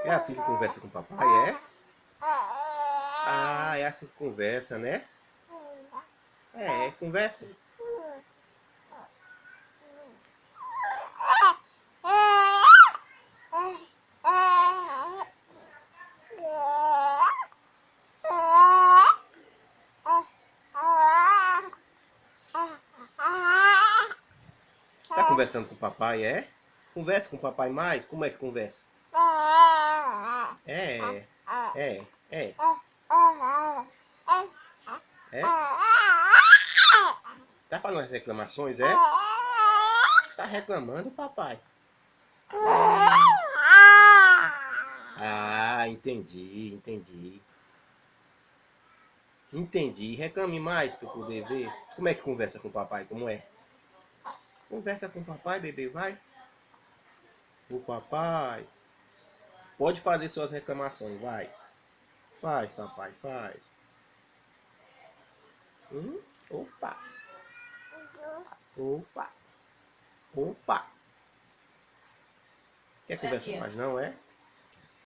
É assim que conversa com o papai, é? Ah, é assim que conversa, né? É, conversa. Tá conversando com o papai, é? Conversa com o papai mais? Como é que conversa? É, é, é, é. Tá falando as reclamações, é? Tá reclamando, papai? Ah, entendi, entendi. Entendi. Reclame mais pra eu poder ver. Como é que conversa com o papai? Como é? Conversa com o papai, bebê, vai. O papai. Pode fazer suas reclamações, vai. Faz, papai, faz. Hum? Opa, opa, opa. Quer conversar mais não, é?